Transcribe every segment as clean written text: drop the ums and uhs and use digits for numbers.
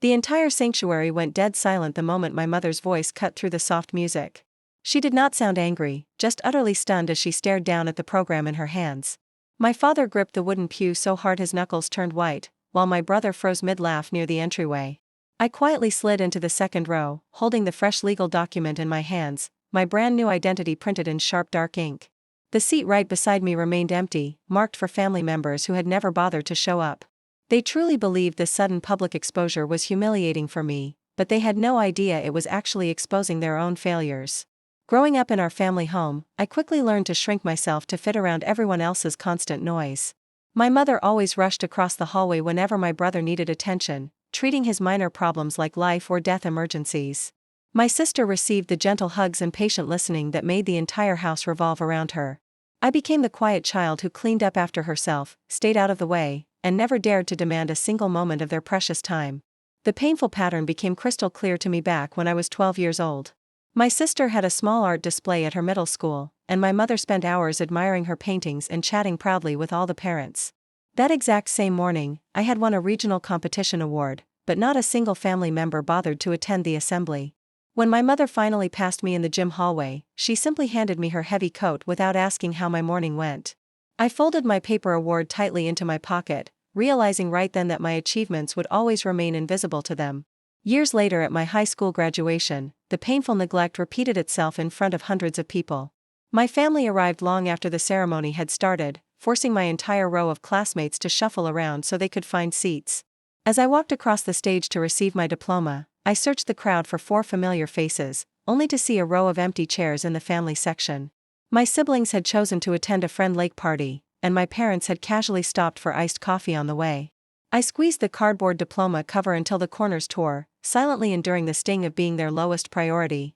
The entire sanctuary went dead silent the moment my mother's voice cut through the soft music. She did not sound angry, just utterly stunned as she stared down at the program in her hands. My father gripped the wooden pew so hard his knuckles turned white, while my brother froze mid-laugh near the entryway. I quietly slid into the second row, holding the fresh legal document in my hands, my brand new identity printed in sharp dark ink. The seat right beside me remained empty, marked for family members who had never bothered to show up. They truly believed this sudden public exposure was humiliating for me, but they had no idea it was actually exposing their own failures. Growing up in our family home, I quickly learned to shrink myself to fit around everyone else's constant noise. My mother always rushed across the hallway whenever my brother needed attention, treating his minor problems like life or death emergencies. My sister received the gentle hugs and patient listening that made the entire house revolve around her. I became the quiet child who cleaned up after herself, stayed out of the way, and never dared to demand a single moment of their precious time. The painful pattern became crystal clear to me back when I was 12 years old. My sister had a small art display at her middle school, and my mother spent hours admiring her paintings and chatting proudly with all the parents. That exact same morning, I had won a regional competition award, but not a single family member bothered to attend the assembly. When my mother finally passed me in the gym hallway, she simply handed me her heavy coat without asking how my morning went. I folded my paper award tightly into my pocket, realizing right then that my achievements would always remain invisible to them. Years later at my high school graduation, the painful neglect repeated itself in front of hundreds of people. My family arrived long after the ceremony had started, forcing my entire row of classmates to shuffle around so they could find seats. As I walked across the stage to receive my diploma, I searched the crowd for 4 familiar faces, only to see a row of empty chairs in the family section. My siblings had chosen to attend a friend lake party, and my parents had casually stopped for iced coffee on the way. I squeezed the cardboard diploma cover until the corners tore, silently enduring the sting of being their lowest priority.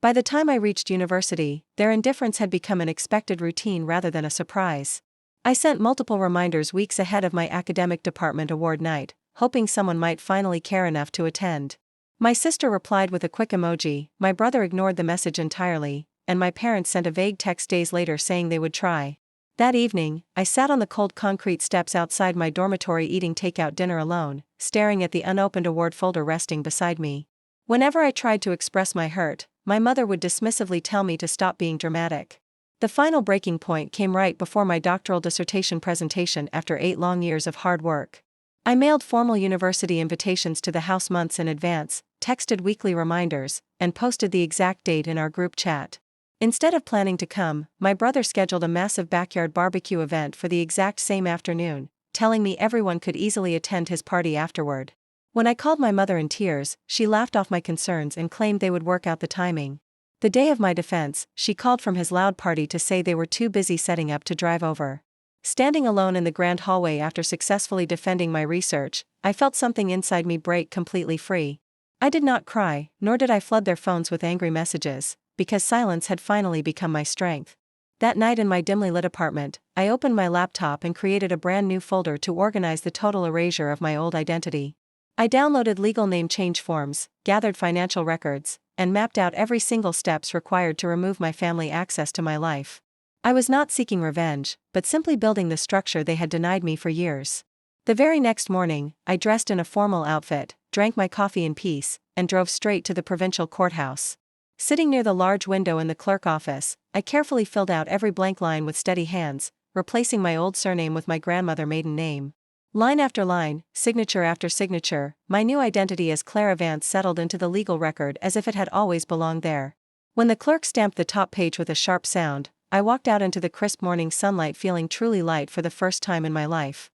By the time I reached university, their indifference had become an expected routine rather than a surprise. I sent multiple reminders weeks ahead of my academic department award night, hoping someone might finally care enough to attend. My sister replied with a quick emoji, my brother ignored the message entirely, and my parents sent a vague text days later saying they would try. That evening, I sat on the cold concrete steps outside my dormitory eating takeout dinner alone, staring at the unopened award folder resting beside me. Whenever I tried to express my hurt, my mother would dismissively tell me to stop being dramatic. The final breaking point came right before my doctoral dissertation presentation after 8 long years of hard work. I mailed formal university invitations to the house months in advance, texted weekly reminders, and posted the exact date in our group chat. Instead of planning to come, my brother scheduled a massive backyard barbecue event for the exact same afternoon, telling me everyone could easily attend his party afterward. When I called my mother in tears, she laughed off my concerns and claimed they would work out the timing. The day of my defense, she called from his loud party to say they were too busy setting up to drive over. Standing alone in the grand hallway after successfully defending my research, I felt something inside me break completely free. I did not cry, nor did I flood their phones with angry messages, because silence had finally become my strength. That night in my dimly lit apartment, I opened my laptop and created a brand new folder to organize the total erasure of my old identity. I downloaded legal name change forms, gathered financial records, and mapped out every single steps required to remove my family access to my life. I was not seeking revenge, but simply building the structure they had denied me for years. The very next morning, I dressed in a formal outfit, drank my coffee in peace, and drove straight to the provincial courthouse. Sitting near the large window in the clerk office, I carefully filled out every blank line with steady hands, replacing my old surname with my grandmother's maiden name. Line after line, signature after signature, my new identity as Clara Vance settled into the legal record as if it had always belonged there. When the clerk stamped the top page with a sharp sound, I walked out into the crisp morning sunlight feeling truly light for the first time in my life.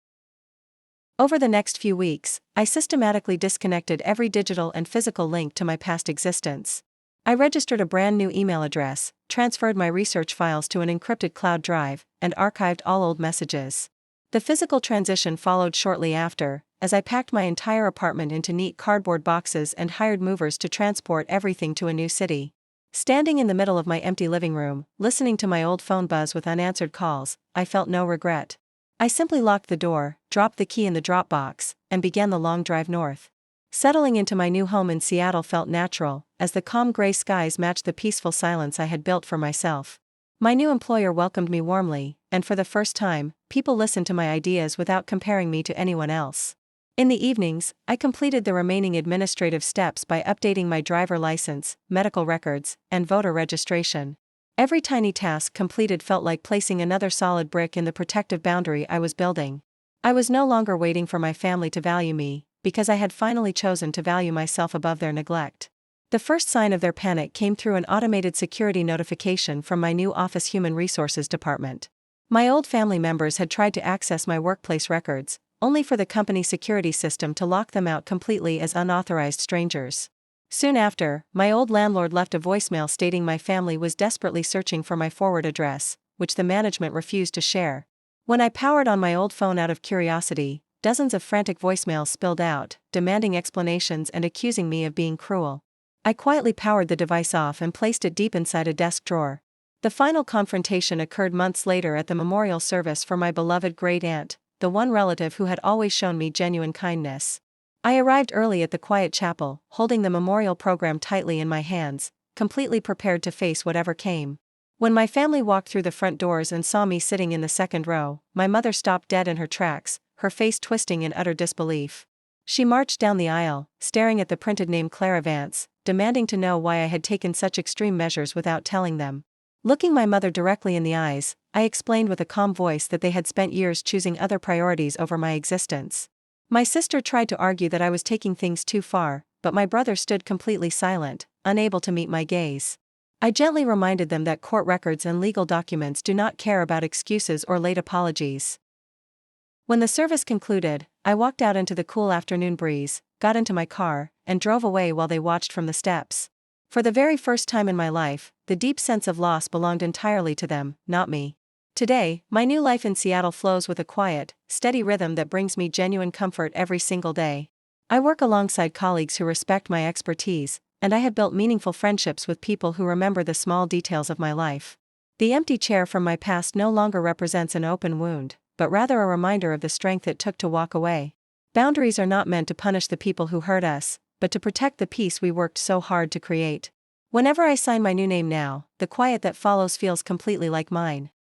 Over the next few weeks, I systematically disconnected every digital and physical link to my past existence. I registered a brand new email address, transferred my research files to an encrypted cloud drive, and archived all old messages. The physical transition followed shortly after, as I packed my entire apartment into neat cardboard boxes and hired movers to transport everything to a new city. Standing in the middle of my empty living room, listening to my old phone buzz with unanswered calls, I felt no regret. I simply locked the door, dropped the key in the drop box, and began the long drive north. Settling into my new home in Seattle felt natural, as the calm gray skies matched the peaceful silence I had built for myself. My new employer welcomed me warmly, and for the first time, people listened to my ideas without comparing me to anyone else. In the evenings, I completed the remaining administrative steps by updating my driver license, medical records, and voter registration. Every tiny task completed felt like placing another solid brick in the protective boundary I was building. I was no longer waiting for my family to value me, because I had finally chosen to value myself above their neglect. The first sign of their panic came through an automated security notification from my new office human resources department. My old family members had tried to access my workplace records, only for the company security system to lock them out completely as unauthorized strangers. Soon after, my old landlord left a voicemail stating my family was desperately searching for my forward address, which the management refused to share. When I powered on my old phone out of curiosity, dozens of frantic voicemails spilled out, demanding explanations and accusing me of being cruel. I quietly powered the device off and placed it deep inside a desk drawer. The final confrontation occurred months later at the memorial service for my beloved great-aunt, the one relative who had always shown me genuine kindness. I arrived early at the quiet chapel, holding the memorial program tightly in my hands, completely prepared to face whatever came. When my family walked through the front doors and saw me sitting in the second row, my mother stopped dead in her tracks, her face twisting in utter disbelief. She marched down the aisle, staring at the printed name Clara Vance, demanding to know why I had taken such extreme measures without telling them. Looking my mother directly in the eyes, I explained with a calm voice that they had spent years choosing other priorities over my existence. My sister tried to argue that I was taking things too far, but my brother stood completely silent, unable to meet my gaze. I gently reminded them that court records and legal documents do not care about excuses or late apologies. When the service concluded, I walked out into the cool afternoon breeze, got into my car, and drove away while they watched from the steps. For the very first time in my life, the deep sense of loss belonged entirely to them, not me. Today, my new life in Seattle flows with a quiet, steady rhythm that brings me genuine comfort every single day. I work alongside colleagues who respect my expertise, and I have built meaningful friendships with people who remember the small details of my life. The empty chair from my past no longer represents an open wound, but rather a reminder of the strength it took to walk away. Boundaries are not meant to punish the people who hurt us, but to protect the peace we worked so hard to create. Whenever I sign my new name now, the quiet that follows feels completely like mine.